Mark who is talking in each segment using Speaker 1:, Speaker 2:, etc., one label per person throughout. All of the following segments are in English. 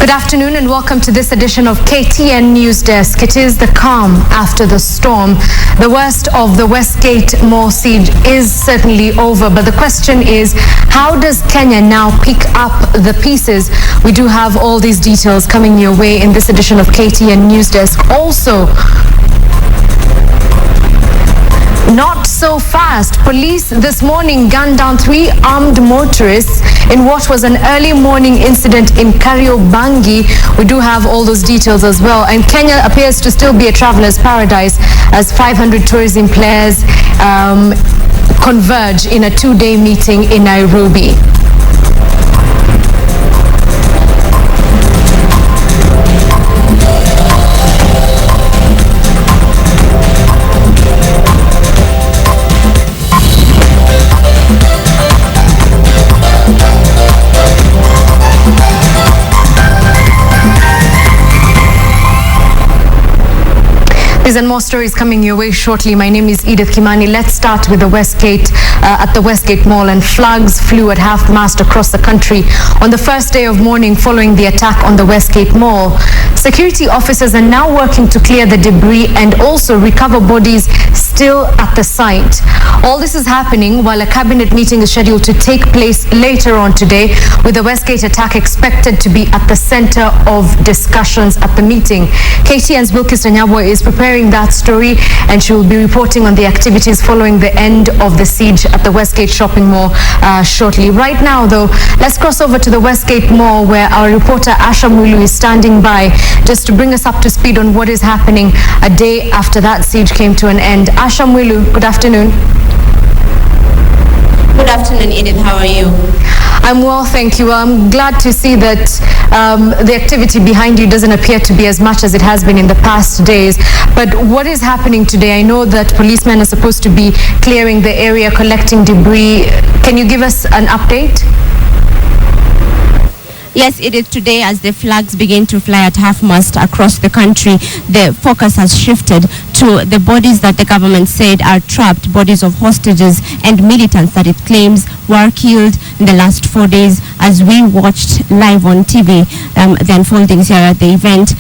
Speaker 1: Good afternoon and welcome to this edition of KTN Newsdesk. It is the calm after the storm. The worst of the Westgate Mall siege is certainly over, but the question is, how does Kenya now pick up the pieces? We do have all these details coming your way in this edition of KTN Newsdesk. Also, not so fast. Police this morning gunned down 3 armed motorists in what was an early morning incident in Kariobangi. We do have all those details as well. And Kenya appears to still be a traveler's paradise as 500 tourism players converge in a 2-day meeting in Nairobi. These and more stories coming your way shortly. My name is Edith Kimani. Let's start with the Westgate, at the Westgate Mall, and flags flew at half-mast across the country on the first day of mourning following the attack on the Westgate Mall. Security officers are now working to clear the debris and also recover bodies still at the site. All this is happening while a cabinet meeting is scheduled to take place later on today, with the Westgate attack expected to be at the center of discussions at the meeting. KTN's Bilkis Nyabwa is preparing that story, and she will be reporting on the activities following the end of the siege at the Westgate shopping mall shortly. Right now, though, let's cross over to the Westgate Mall, where our reporter Asha Mulu is standing by just to bring us up to speed on what is happening a day after that siege came to an end. Asha Mulu, good afternoon.
Speaker 2: Good afternoon, Edith. How are you?
Speaker 1: I'm well, thank you. I'm glad to see that the activity behind you doesn't appear to be as much as it has been in the past days. But what is happening today? I know that policemen are supposed to be clearing the area, collecting debris. Can you give us an update?
Speaker 2: Yes, it is today as the flags begin to fly at half-mast across the country. The focus has shifted to the bodies that the government said are trapped, bodies of hostages and militants that it claims were killed in the last 4 days. As we watched live on TV, the unfoldings here at the event,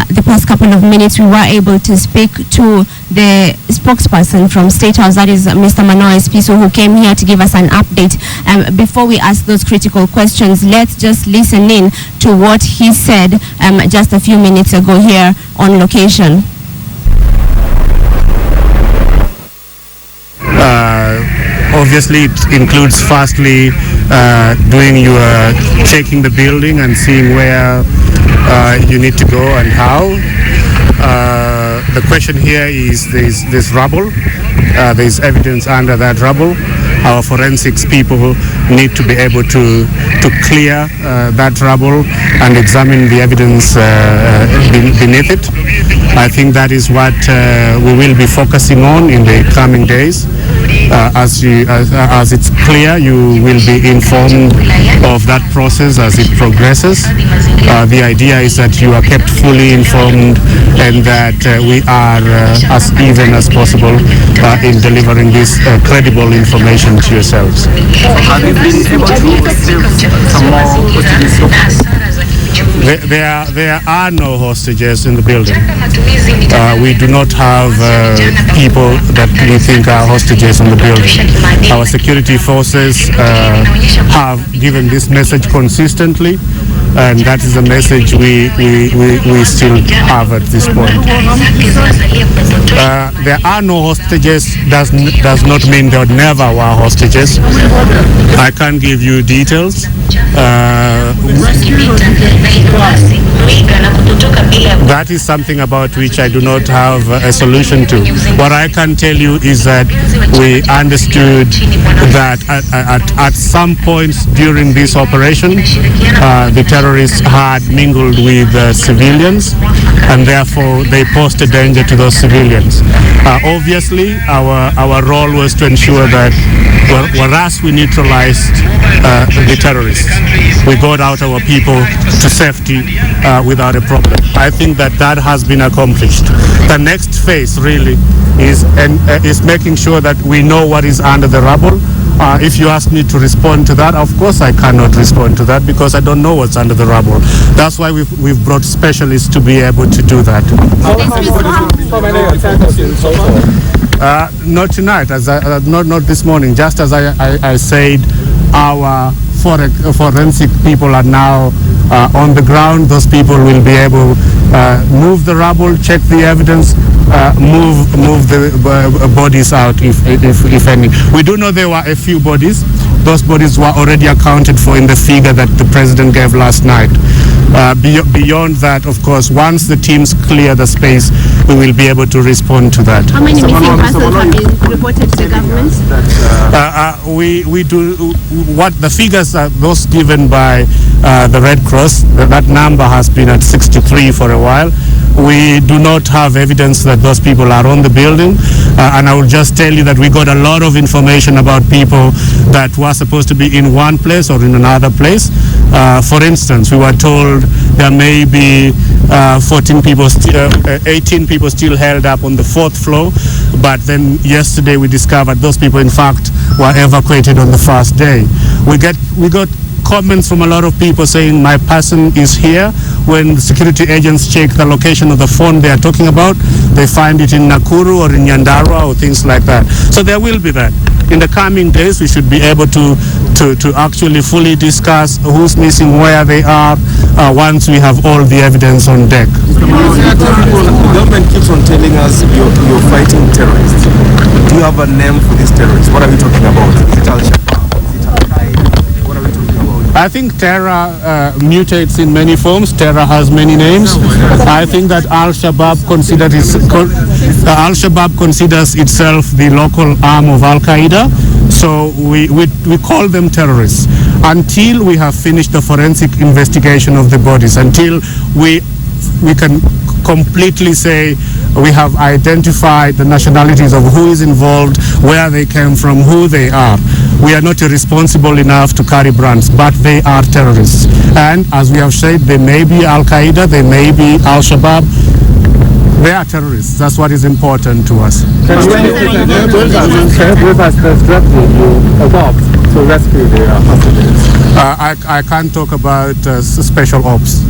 Speaker 2: the past couple of minutes, we were able to speak to the spokesperson from State House, that is Mr. Manoa Espiso, who came here to give us an update. Before we ask those critical questions, let's just listen in to what he said just a few minutes ago here on location.
Speaker 3: Obviously, it includes firstly doing your checking the building and seeing where you need to go and how. The question here is there's rubble. There's evidence under that rubble. Our forensics people need to be able to clear that rubble and examine the evidence beneath it. I think that is what we will be focusing on in the coming days. As it's clear, you will be informed of that process as it progresses. The idea is that you are kept fully informed and that we are as even as possible in delivering this credible information to yourselves.
Speaker 4: Have you been able to save some more hostages so far?
Speaker 3: There are no hostages in the building. We do not have people that we think are hostages in the building. Our security forces have given this message consistently, and that is the message we still have at this point. There are no hostages does not mean there never were hostages. I can't give you details. That is something about which I do not have a solution to. What I can tell you is that we understood that at some points during this operation, the terrorists had mingled with civilians, and therefore they posed a danger to those civilians. Obviously, our role was to ensure that whereas we neutralized the terrorists, we got out our people to safety without a problem. I think that has been accomplished. The next phase really is making sure that we know what is under the rubble If you ask me to respond to that, of course I cannot respond to that because I don't know what's under the rubble. That's why we've brought specialists to be able to do that.
Speaker 5: How many attackers in total?
Speaker 3: Not tonight, not this morning. Just as I said, our forensic people are now on the ground. Those people will be able move the rubble, check the evidence, move the bodies out if any. We do know there were a few bodies. Those bodies were already accounted for in the figure that the president gave last night. Beyond that, of course, once the teams clear the space, we will be able to respond to that.
Speaker 2: How many missing persons have been reported to the government?
Speaker 3: We do what the figures are those given by the Red Cross. That number has been at 63 for a while. We do not have evidence that those people are on the building, and I will just tell you that we got a lot of information about people that were supposed to be in one place or in another place. For instance, we were told there may be 18 people still held up on the 4th floor, but then yesterday we discovered those people in fact were evacuated on the first day. We got comments from a lot of people saying my person is here. When the security agents check the location of the phone they are talking about, they find it in Nakuru or in Nyandarua or things like that. So there will be that. In the coming days, we should be able to actually fully discuss who's missing, where they are, once we have all the evidence on deck.
Speaker 5: The government keeps on telling us you're fighting terrorists. Do you have a name for these terrorists? What are we talking about? Is it Al-Shabaab? Is it Al-Qaeda? What are we talking about?
Speaker 3: I think terror mutates in many forms. Terror has many names. I think that Al-Shabaab considers itself the local arm of Al-Qaeda. So we call them terrorists until we have finished the forensic investigation of the bodies, until we can completely say we have identified the nationalities of who is involved, where they came from, who they are. We are not irresponsible enough to carry brands, but they are terrorists. And as we have said, they may be Al-Qaeda, they may be Al-Shabaab. They are terrorists. That's what is important to us.
Speaker 5: Can you share with us the strategy you adopt to rescue the hostages?
Speaker 3: I can't talk about special ops.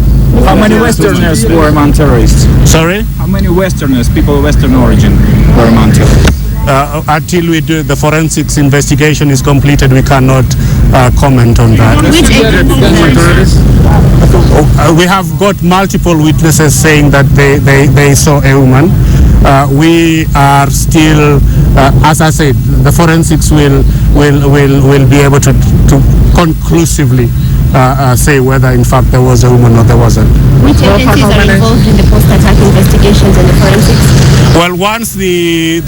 Speaker 6: How many Westerners were among terrorists?
Speaker 3: Sorry?
Speaker 6: How many Westerners, people of Western origin, were among terrorists?
Speaker 3: Until we do the forensics investigation is completed, we cannot comment on that. We have got multiple witnesses saying that they saw a woman. We are still, as I said, the forensics will be able to conclusively say whether in fact there was a woman or there wasn't.
Speaker 2: Which agencies are involved in the post-attack investigations and the forensics?
Speaker 3: Well, once the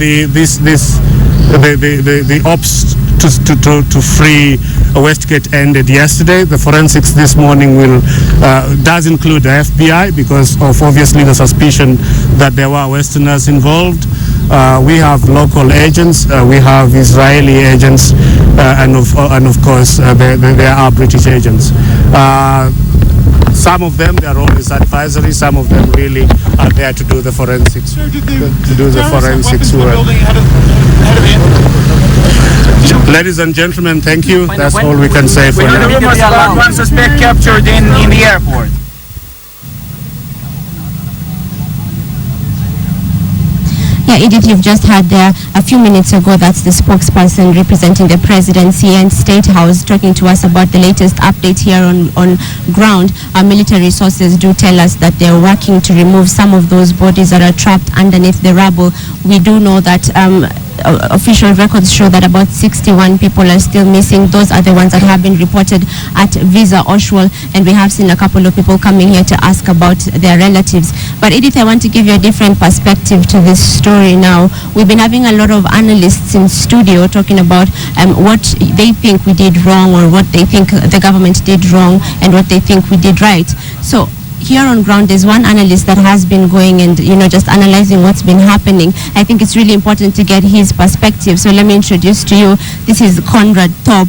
Speaker 3: ops to free Westgate ended yesterday, the forensics this morning does include the FBI because of obviously the suspicion that there were Westerners involved. We have local agents, we have Israeli agents, and of course there are British agents. Some of them, they are always advisory. Some of them really are there to do the forensics. Work. Ladies and gentlemen, thank you. That's all we can say for now.
Speaker 6: Rumors about one suspect captured in the airport.
Speaker 2: Yeah, Edith, you've just had there a few minutes ago, that's the spokesperson representing the presidency and State House talking to us about the latest update here on ground. Our military sources do tell us that they're working to remove some of those bodies that are trapped underneath the rubble. We do know that official records show that about 61 people are still missing. Those are the ones that have been reported at Visa Oshwal, and we have seen a couple of people coming here to ask about their relatives. But Edith, I want to give you a different perspective to this story now. We've been having a lot of analysts in studio talking about what they think we did wrong, or what they think the government did wrong, and what they think we did right. So here on ground, there's one analyst that has been going and, just analyzing what's been happening. I think it's really important to get his perspective. So let me introduce to you, this is Conrad Thorpe.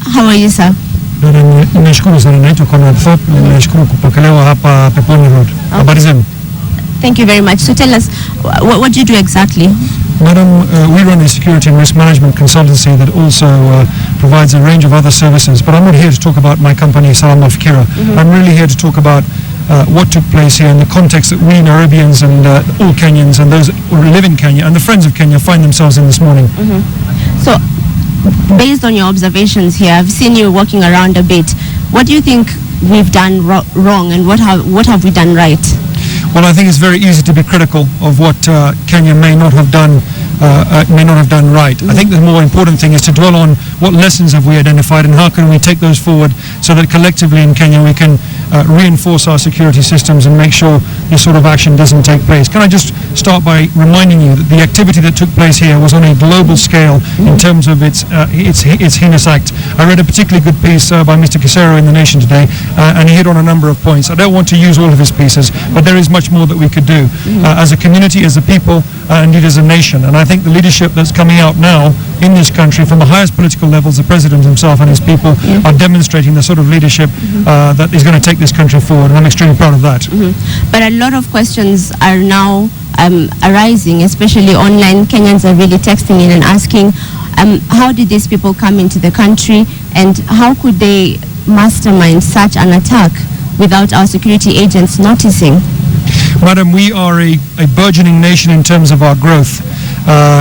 Speaker 2: How are you, sir?
Speaker 7: Nashukuru sana, naitwa Conrad Thorpe. Nashukuru kupokelewa hapa Peponi Road. Habari zenu?
Speaker 2: Thank you very much. So tell us, what do you do exactly?
Speaker 7: Madam, we run a security and risk management consultancy that also provides a range of other services. But I'm not here to talk about my company, Salam of Kira. I'm really here to talk about what took place here in the context that we Nairobians and all Kenyans and those who live in Kenya and the friends of Kenya find themselves in this morning.
Speaker 2: So, based on your observations here, I've seen you walking around a bit. What do you think we've done wrong, and what have we done right?
Speaker 7: Well, I think it's very easy to be critical of what Kenya may not have done right. I think the more important thing is to dwell on what lessons have we identified and how can we take those forward so that collectively in Kenya we can reinforce our security systems and make sure this sort of action doesn't take place. Can I just start by reminding you that the activity that took place here was on a global scale in terms of its heinous act. I read a particularly good piece by Mr. Kisero in The Nation today, and he hit on a number of points. I don't want to use all of his pieces, but there is much more that we could do as a community, as a people, and indeed as a nation. And I think the leadership that's coming out now in this country from the highest political levels, the president himself and his people, are demonstrating the sort of leadership that is going to take this country forward, and I'm extremely proud of that.
Speaker 2: But a lot of questions are now arising, especially online. Kenyans are really texting in and asking, how did these people come into the country, and how could they mastermind such an attack without our security agents noticing?
Speaker 7: Madam, we are a burgeoning nation in terms of our growth.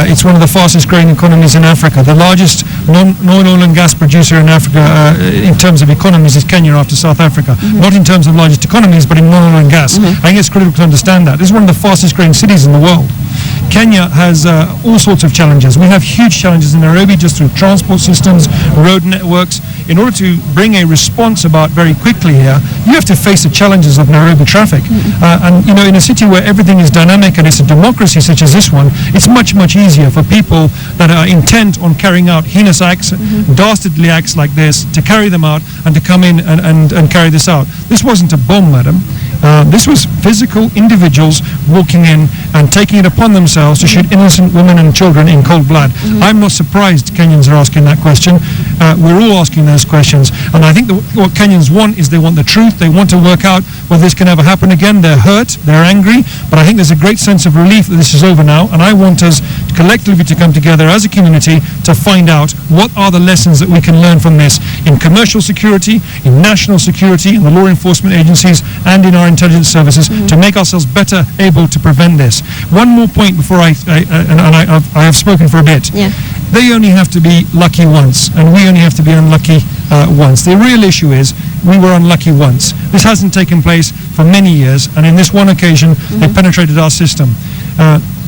Speaker 7: It's one of the fastest growing economies in Africa. The largest non-oil and gas producer in Africa in terms of economies is Kenya after South Africa. Not in terms of largest economies, but in non-oil and gas. I think it's critical to understand that. This is one of the fastest growing cities in the world. Kenya has all sorts of challenges. We have huge challenges in Nairobi just through transport systems, road networks. In order to bring a response about very quickly here, you have to face the challenges of Nairobi traffic. And you know, in a city where everything is dynamic and it's a democracy such as this one, it's much, much easier for people that are intent on carrying out heinous acts, dastardly acts like this, to carry them out and to come in and carry this out. This wasn't a bomb, madam. This was physical individuals walking in and taking it upon themselves to shoot innocent women and children in cold blood. I'm not surprised Kenyans are asking that question. We're all asking those questions. And I think what Kenyans want is they want the truth. They want to work out whether this can ever happen again. They're hurt. They're angry. But I think there's a great sense of relief that this is over now. And I want us collectively to come together as a community to find out what are the lessons that we can learn from this in commercial security, in national security, in the law enforcement agencies, and in our intelligence services to make ourselves better able to prevent this. One more point before I have spoken for a bit. They only have to be lucky once, and we only have to be unlucky once. The real issue is we were unlucky once. This hasn't taken place for many years, and in this one occasion, they penetrated our system.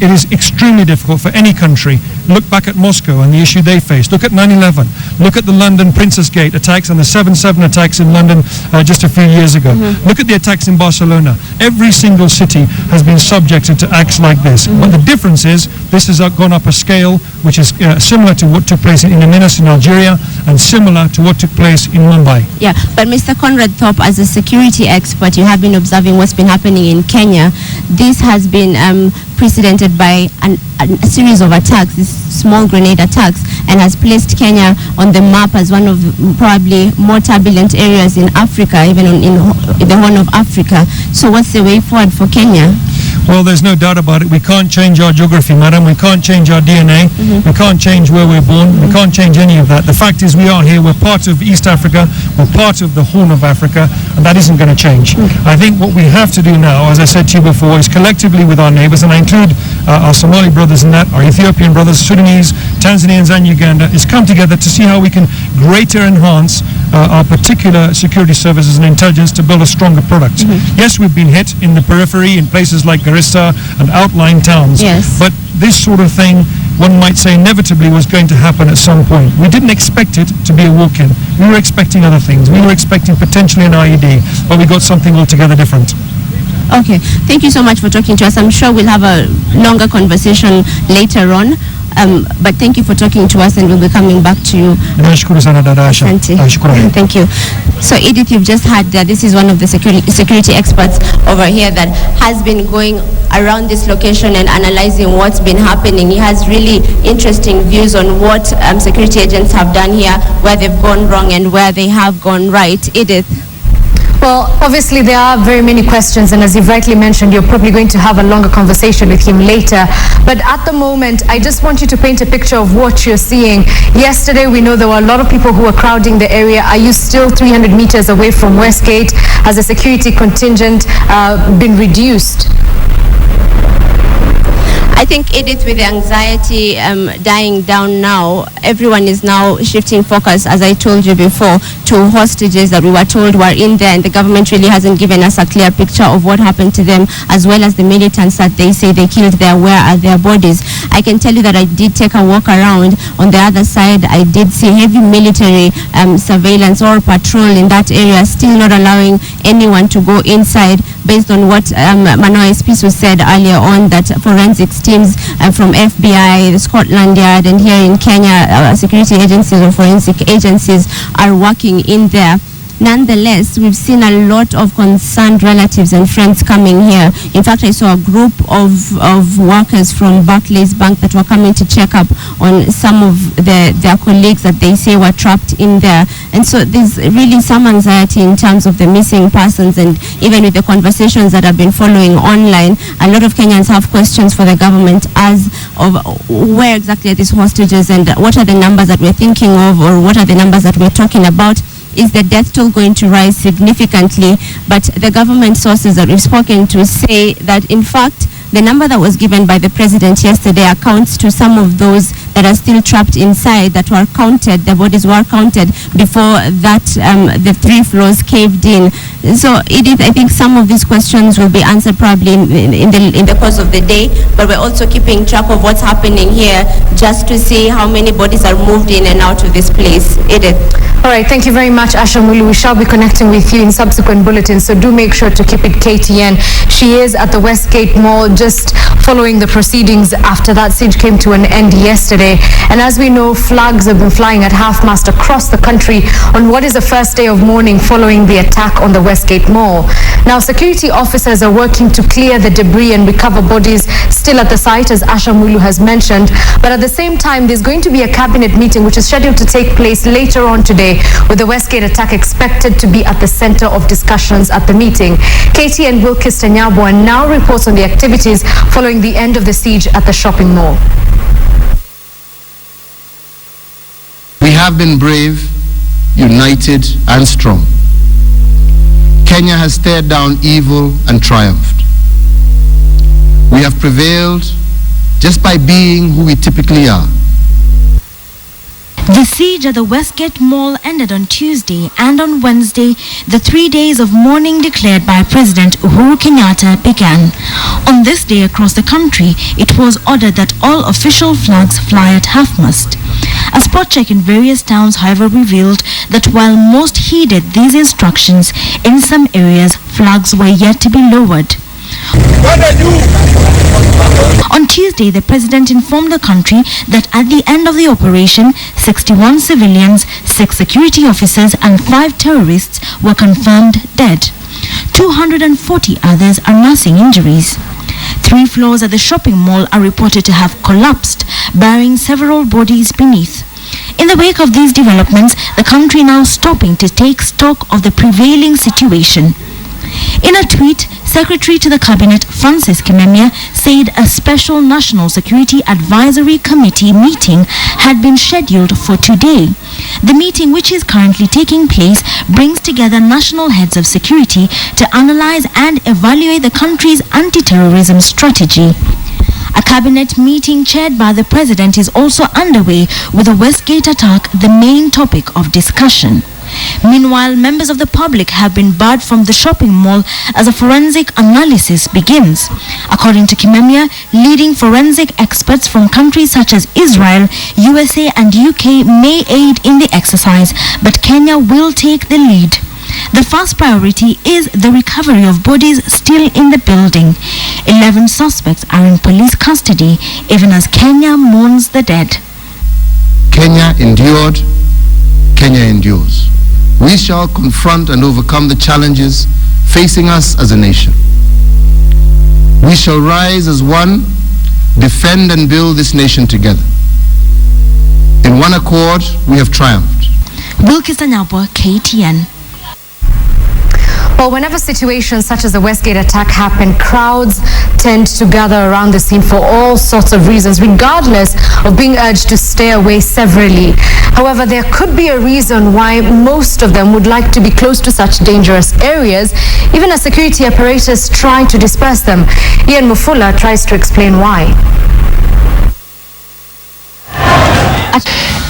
Speaker 7: It is extremely difficult for any country. Look back at Moscow and the issue they faced. Look at 9/11. Look at the London Princess Gate attacks and the 7/7 attacks in London just a few years ago. Look at the attacks in Barcelona. Every single city has been subjected to acts like this. But the difference is this has gone up a scale which is similar to what took place in Indonesia, in Algeria, and similar to what took place in Mumbai.
Speaker 2: Yeah, but Mr. Conrad Thorpe, as a security expert, you have been observing what's been happening in Kenya. This has been precedented by a series of attacks, these small grenade attacks, and has placed Kenya on the map as one of probably more turbulent areas in Africa, even in the Horn of Africa. So what's the way forward for Kenya?
Speaker 7: Well, there's no doubt about it. We can't change our geography, madam. We can't change our DNA. We can't change where we're born. We can't change any of that. The fact is we are here. We're part of East Africa. We're part of the Horn of Africa, and that isn't going to change. I think what we have to do now, as I said to you before, is collectively with our neighbors, and I include our Somali brothers in that, our Ethiopian brothers, Sudanese, Tanzanians, and Uganda, is come together to see how we can greater enhance our particular security services and intelligence to build a stronger product. Yes, we've been hit in the periphery in places like Garissa and outlying towns. But this sort of thing, one might say, inevitably was going to happen at some point. We didn't expect it to be a walk-in. We were expecting other things. We were expecting potentially an IED, but we got something altogether different.
Speaker 2: Okay, thank you so much for talking to us. I'm sure we'll have a longer conversation later on. But thank you for talking to us, and we'll be coming back to you. Thank you. So Edith, you've just heard that this is one of the security experts over here that has been going around this location and analyzing what's been happening. He has really interesting views on what security agents have done here, where they've gone wrong and where they have gone right. Edith?
Speaker 1: Well, obviously there are very many questions, and as you've rightly mentioned, you're probably going to have a longer conversation with him later. But at the moment, I just want you to paint a picture of what you're seeing. Yesterday, we know there were a lot of people who were crowding the area. Are you still 300 meters away from Westgate? Has the security contingent been reduced?
Speaker 2: I think, Edith, with the anxiety dying down now, everyone is now shifting focus, as I told you before, to hostages that we were told were in there, and the government really hasn't given us a clear picture of what happened to them, as well as the militants that they say they killed there. Where are their bodies? I can tell you that I did take a walk around. On the other side, I did see heavy military surveillance or patrol in that area, still not allowing anyone to go inside, based on what Manoa Espiso said earlier on, that forensics teams from FBI, the Scotland Yard, and here in Kenya, security agencies or forensic agencies are working in there. Nonetheless, we've seen a lot of concerned relatives and friends coming here. In fact, I saw a group of workers from Barclays Bank that were coming to check up on some of their colleagues that they say were trapped in there. And so there's really some anxiety in terms of the missing persons, and even with the conversations that have been following online, a lot of Kenyans have questions for the government as of where exactly are these hostages, and what are the numbers that we're thinking of, or what are the numbers that we're talking about. Is the death toll going to rise significantly? But the government sources that we've spoken to say that, in fact, the number that was given by the president yesterday accounts to some of those that are still trapped inside, that were counted, their bodies were counted before that the 3 floors caved in. So, Edith, I think some of these questions will be answered probably in the course of the day, but we're also keeping track of what's happening here just to see how many bodies are moved in and out of this place. Edith.
Speaker 1: All right, thank you very much, Asha Mulu. We shall be connecting with you in subsequent bulletins, so do make sure to keep it KTN. She is at the Westgate Mall, just following the proceedings after that siege came to an end yesterday. And as we know, flags have been flying at half-mast across the country on what is the first day of mourning following the attack on the Westgate Mall. Now, security officers are working to clear the debris and recover bodies still at the site, as Asha Mulu has mentioned. But at the same time, there's going to be a cabinet meeting which is scheduled to take place later on today, with the Westgate attack expected to be at the center of discussions at the meeting. KTN Wilkis Tanyabwa now reports on the activities following the end of the siege at the shopping mall.
Speaker 8: We have been brave, united, and strong. Kenya has stared down evil and triumphed. We have prevailed just by being who we typically are.
Speaker 9: The siege at the Westgate Mall ended on Tuesday, and on Wednesday, the 3 days of mourning declared by President Uhuru Kenyatta began. On this day across the country, it was ordered that all official flags fly at half-mast. A spot check in various towns, however, revealed that while most heeded these instructions, in some areas, flags were yet to be lowered. On Tuesday, the president informed the country that at the end of the operation, 61 civilians, 6 security officers and 5 terrorists were confirmed dead. 240 others are nursing injuries. 3 floors at the shopping mall are reported to have collapsed, burying several bodies beneath. In the wake of these developments, the country now stopping to take stock of the prevailing situation. In a tweet, Secretary to the Cabinet Francis Kimemia said a special National Security Advisory Committee meeting had been scheduled for today. The meeting, which is currently taking place, brings together national heads of security to analyze and evaluate the country's anti-terrorism strategy. A cabinet meeting chaired by the president is also underway, with the Westgate attack the main topic of discussion. Meanwhile, members of the public have been barred from the shopping mall as a forensic analysis begins. According to Kimemia, leading forensic experts from countries such as Israel, USA and UK may aid in the exercise, but Kenya will take the lead. The first priority is the recovery of bodies still in the building. 11 suspects are in police custody, even as Kenya mourns the dead.
Speaker 8: Kenya endured, Kenya endures. We shall confront and overcome the challenges facing us as a nation. We shall rise as one, defend and build this nation together. In one accord, we have triumphed.
Speaker 9: Wilkis Anyabwa, KTN.
Speaker 1: Well, whenever situations such as the Westgate attack happen, crowds tend to gather around the scene for all sorts of reasons, regardless of being urged to stay away severally. However, there could be a reason why most of them would like to be close to such dangerous areas, even as security apparatus try to disperse them. Ian Mufula tries to explain why.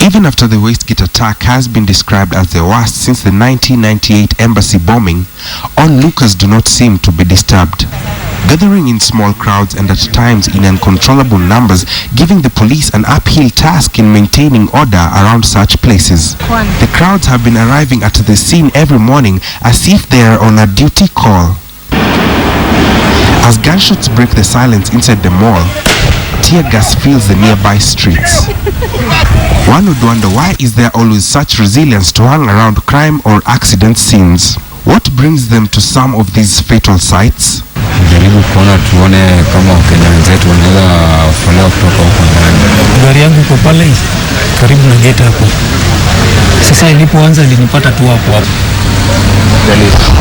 Speaker 10: Even after the Westgate attack has been described as the worst since the 1998 embassy bombing, onlookers do not seem to be disturbed. Gathering in small crowds and at times in uncontrollable numbers, giving the police an uphill task in maintaining order around such places. The crowds have been arriving at the scene every morning as if they are on a duty call. As gunshots break the silence inside the mall, tear gas fills the nearby streets. One would wonder, why is there always such resilience to hang around crime or accident scenes? What brings them to some of these fatal sites?
Speaker 11: Gari yangu iko pale karibu na gate hapo. Sasa ilipoanza ilinipata tu hapo hapo.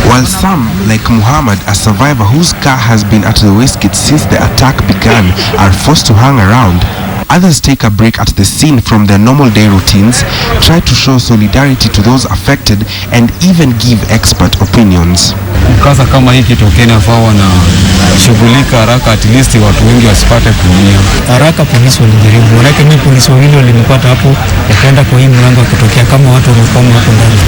Speaker 10: While some, like Muhammad, a survivor whose car has been at the Westgate since the attack began, are forced to hang around, others take a break at the scene from their normal day routines, try to show solidarity to those affected, and even give expert opinions.
Speaker 12: Mkasa kama hii kitokea inafaa wanashughulika haraka, at least watu wengi wasipate kuumia.
Speaker 11: Haraka polisi walijaribu, manake mimi polisi wawili walinipata hapo, wakaenda kwa hii mlango kutokea kama watu wamekwama hapo ndani.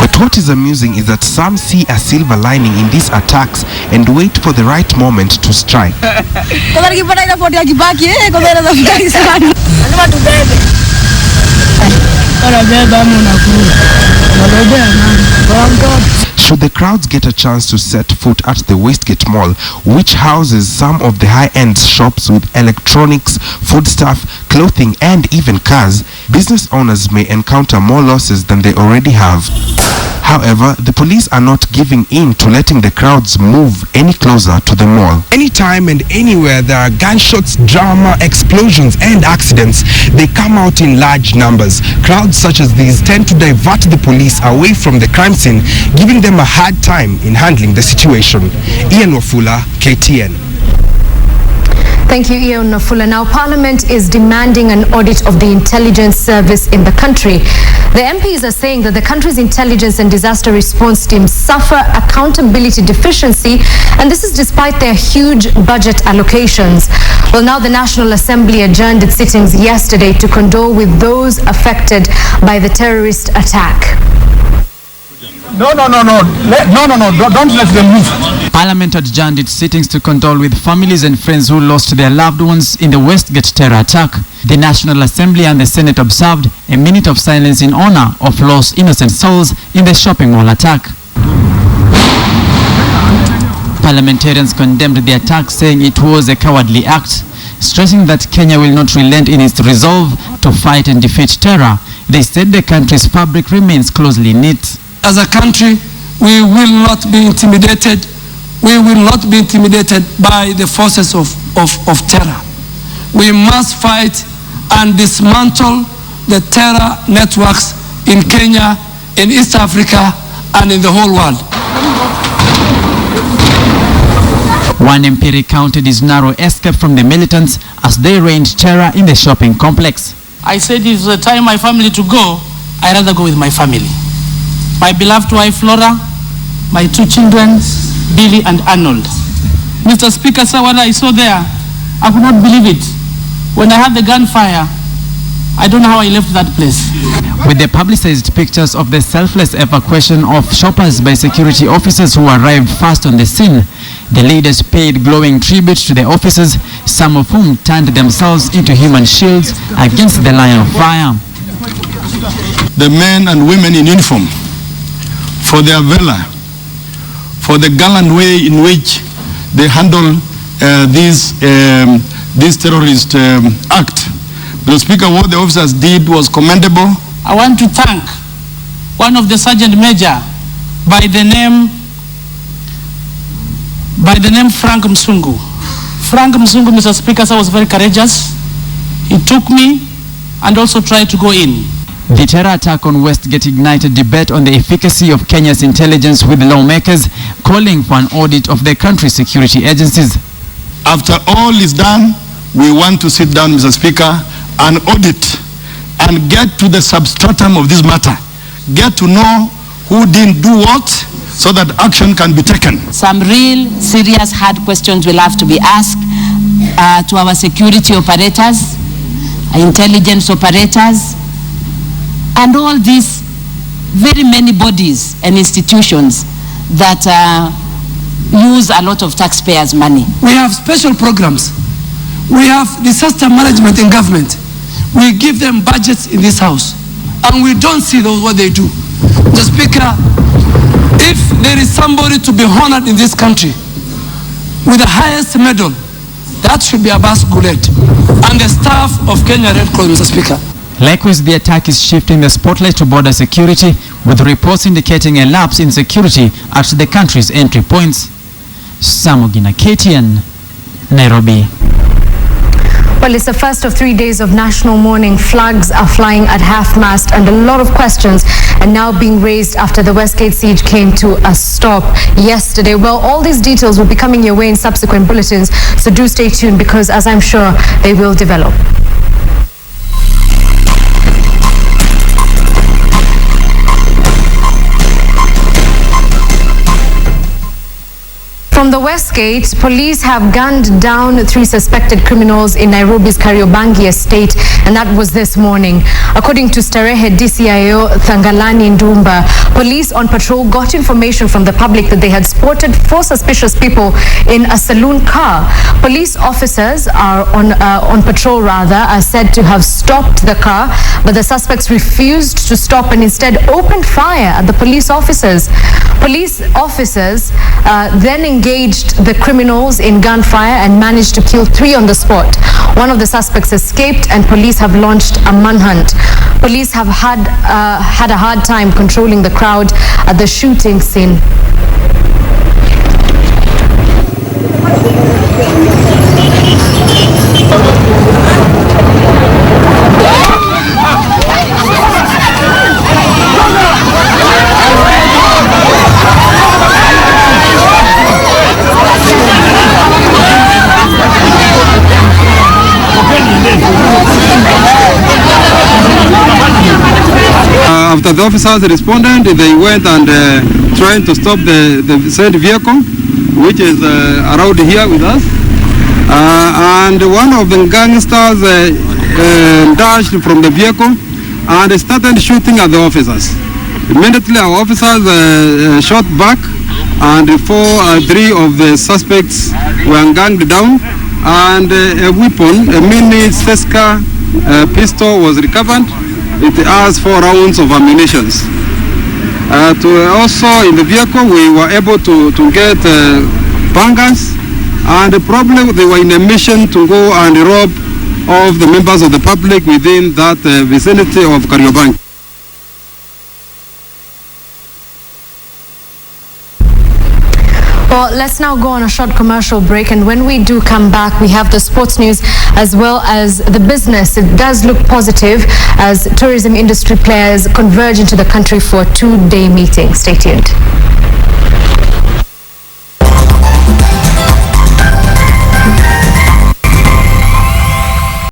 Speaker 10: But what is amusing is that some see a silver lining in these attacks and wait for the right moment to strike. Should the crowds get a chance to set foot at the Westgate Mall, which houses some of the high-end shops with electronics, foodstuff, clothing and even cars, business owners may encounter more losses than they already have. However, the police are not giving in to letting the crowds move any closer to the mall.
Speaker 13: Anytime and anywhere there are gunshots, drama, explosions and accidents, they come out in large numbers. Crowds such as these tend to divert the police away from the crime scene, giving them a hard time in handling the situation. Ian Wafula, KTN.
Speaker 1: Thank you, Ian Nafula. Now, Parliament is demanding an audit of the intelligence service in the country. The MPs are saying that the country's intelligence and disaster response teams suffer accountability deficiency, and this is despite their huge budget allocations. Well, now the National Assembly adjourned its sittings yesterday to condole with those affected by the terrorist attack.
Speaker 14: No, don't let them move.
Speaker 15: Parliament adjourned its sittings to condole with families and friends who lost their loved ones in the Westgate terror attack. The National Assembly and the Senate observed a minute of silence in honor of lost innocent souls in the shopping mall attack. Parliamentarians condemned the attack, saying it was a cowardly act, stressing that Kenya will not relent in its resolve to fight and defeat terror. They said the country's fabric remains closely knit.
Speaker 16: As a country, we will not be intimidated. We will not be intimidated by the forces of terror. We must fight and dismantle the terror networks in Kenya, in East Africa, and in the whole world.
Speaker 15: One MP recounted his narrow escape from the militants as they rained terror in the shopping complex.
Speaker 17: I said it's the time my family to go, I'd rather go with my family. My beloved wife Flora, my two children, Billy and Arnold. Mr. Speaker, sir, what I saw there, I could not believe it. When I had the gunfire, I don't know how I left that place.
Speaker 15: With the publicized pictures of the selfless evacuation of shoppers by security officers who arrived fast on the scene, the leaders paid glowing tribute to the officers, some of whom turned themselves into human shields against the line of fire.
Speaker 18: The men and women in uniform, for their valor, for the gallant way in which they handle this terrorist act. The Speaker, what the officers did was commendable.
Speaker 17: I want to thank one of the Sergeant Major by the name Frank Msungu. Frank Msungu, Mr. Speaker, sir, was very courageous. He took me and also tried to go in.
Speaker 15: The terror attack on Westgate ignited debate on the efficacy of Kenya's intelligence, with lawmakers calling for an audit of the country's security agencies.
Speaker 18: After all is done, we want to sit down, Mr. Speaker, and audit and get to the substratum of this matter. Get to know who didn't do what so that action can be taken.
Speaker 19: Some real serious hard questions will have to be asked to our security operators, intelligence operators, and all these very many bodies and institutions that use a lot of taxpayers' money.
Speaker 16: We have special programs. We have disaster management in government. We give them budgets in this house, and we don't see what they do. The Speaker, if there is somebody to be honored in this country with the highest medal, that should be Abbas Gulet and the staff of Kenya Red Cross, Mr. Speaker.
Speaker 15: Likewise, the attack is shifting the spotlight to border security, with reports indicating a lapse in security at the country's entry points. Samogina, KTN, Nairobi.
Speaker 1: Well, it's the first of 3 days of national mourning. Flags are flying at half-mast, and a lot of questions are now being raised after the Westgate siege came to a stop yesterday. Well, all these details will be coming your way in subsequent bulletins, so do stay tuned, because as I'm sure they will develop. From the Westgate, police have gunned down 3 suspected criminals in Nairobi's Kariobangi estate, and that was this morning. According to Starehe DCIO Thangalani Ndumba, police on patrol got information from the public that they had spotted 4 suspicious people in a saloon car. Police officers are on patrol are said to have stopped the car, but the suspects refused to stop and instead opened fire at the police officers. Police officers then engaged the criminals in gunfire and managed to kill 3 on the spot. One of the suspects escaped, and police have launched a manhunt. Police have had a hard time controlling the crowd at the shooting scene.
Speaker 12: After the officers responded, they went and tried to stop the said vehicle, which is around here with us. And one of the gangsters dashed from the vehicle and started shooting at the officers. Immediately, our officers shot back, and 3 of the suspects were gunned down, and a weapon, a mini Seska pistol, was recovered. It has 4 rounds of ammunition. Also in the vehicle, we were able to get pangas, and probably they were in a mission to go and rob all the members of the public within that vicinity of Kariobangi.
Speaker 1: Well, let's now go on a short commercial break, and when we do come back, we have the sports news as well as the business. It does look positive as tourism industry players converge into the country for a 2-day meeting. Stay tuned.